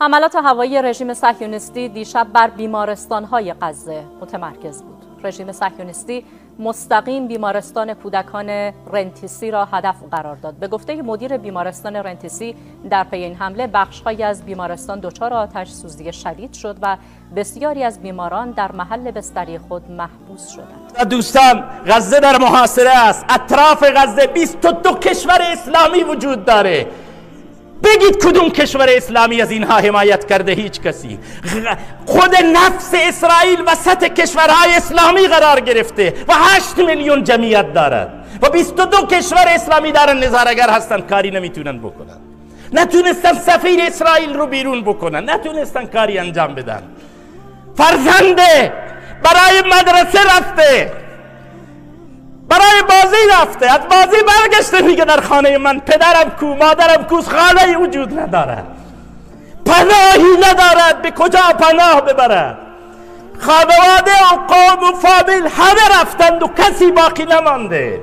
حملات هوایی رژیم صهیونیستی دیشب بر بیمارستان‌های غزه متمرکز بود. رژیم صهیونیستی مستقیم بیمارستان کودکان رنتیسی را هدف قرار داد. به گفته مدیر بیمارستان رنتیسی، در پی این حمله بخش‌هایی از بیمارستان دچار آتش سوزی شدید شد و بسیاری از بیماران در محل بستری خود محبوس شدند. دوستان، غزه در محاصره است. اطراف غزه 22 کشور اسلامی وجود داره. بگید کدوم کشور اسلامی از اینها حمایت کرده؟ هیچ کسی. خود نفس اسرائیل وسط کشورهای اسلامی قرار گرفته و 8 میلیون جمعیت دارد و 22 کشور اسلامی دارن نظاره‌گر هستن، کاری نمیتونن بکنن. نتونستن سفیر اسرائیل رو بیرون بکنن، نتونستن کاری انجام بدن. فرزنده برای مدرسه رفته، برای بازی رفته، از بازی برگشته میگه در خانه من پدرم کو، مادرم کو، خانه‌ای وجود ندارد، پناهی ندارد، به کجا پناه ببرد؟ خانواده و قوم و فامیل همه رفتند و کسی باقی نمانده.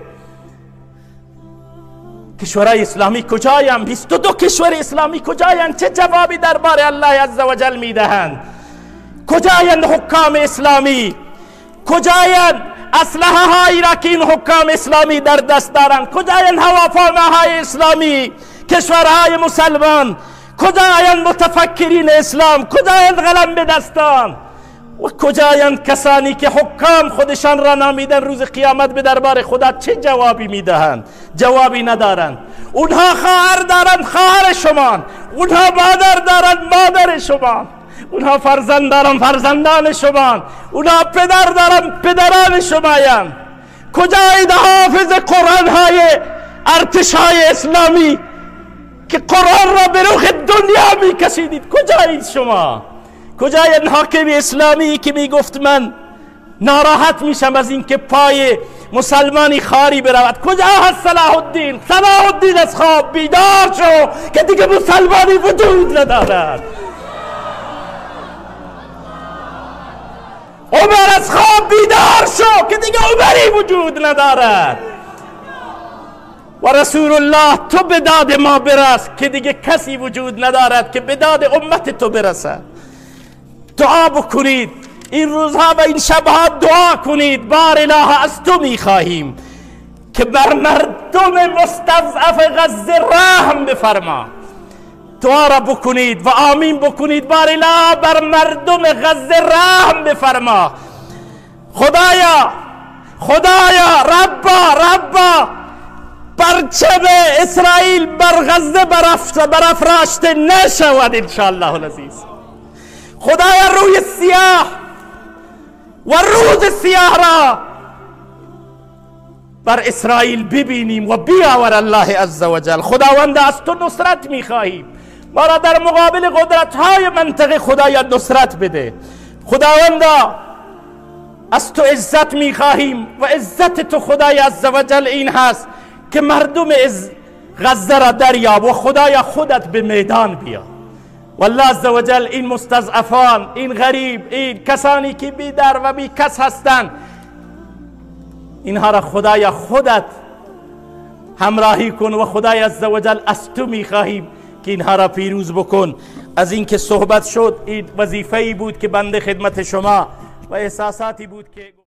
کشورهای اسلامی کجایند؟ 22 کشور اسلامی کجایند؟ چه جوابی درباره الله عزوجل میدهند؟ کجایند حکام اسلامی؟ کجایند اسلحه هایی را که این حکام اسلامی در دست دارند؟ کجایند هواپیماهای اسلامی؟ کشورهای مسلمان کجایند؟ متفکرین اسلام کجایند؟ قلم به دستان و کجایند کسانی که حکام خودشان را نامیدن روز قیامت به دربار خدا؟ چه جوابی میدهند؟ جوابی ندارند. اونها خواهر دارند، خواهر شما، اونها مادر دارند، مادر شما، اونها فرزند دارن، فرزندان شما، اونها پدر دارن، پدران شمایند. کجایید حافظ قرآن های ارتش های اسلامی که قرآن را به رخ دنیا می کشیدید؟ کجایید شما؟ کجایید حاکم اسلامی که می گفت من ناراحت میشم از این که پای مسلمانی خاری برود؟ کجا هست صلاح الدین؟ صلاح الدین از خواب بیدار شو که دیگه مسلمانی وجود ندارد. عمر از خواب بیدار شو که دیگه عمری وجود ندارد. و رسول الله تو به داد ما برس که دیگه کسی وجود ندارد که به داد امت تو برسد. دعا بکنید این روزها و این شبها، دعا کنید. بار اله از تو میخواهیم که بر مردم مستضعف غزه رحم بفرما. دعا را بکنید و آمین بکنید. بار اله بر مردم غزه رحم بفرما. خدایا، خدایا، ربا پرچم اسرائیل بر غزه برافراشته نشود انشاءالله العزیز. خدایا روی سیاه و روز سیاه را بر اسرائیل ببینیم و بیاور الله عزوجل. خداوند از تو نصرت میخواهیم، ما را در مقابل قدرت های منطقه خدایا نصرت بده. خداوندا از تو عزت میخواهیم و عزت تو خدای عزوجل این هست که مردم غزه را دریاب و خدایا خودت به میدان بیا. والله عزوجل این مستضعفان، این غریب، این کسانی که بی در و بی کس هستند، اینها را خدایا خودت همراهی کن و خدای عزوجل از تو میخواهیم که اینها را پیروز بکن. از این که صحبت شد، این وظیفه‌ای بود که بنده خدمت شما و احساساتی بود که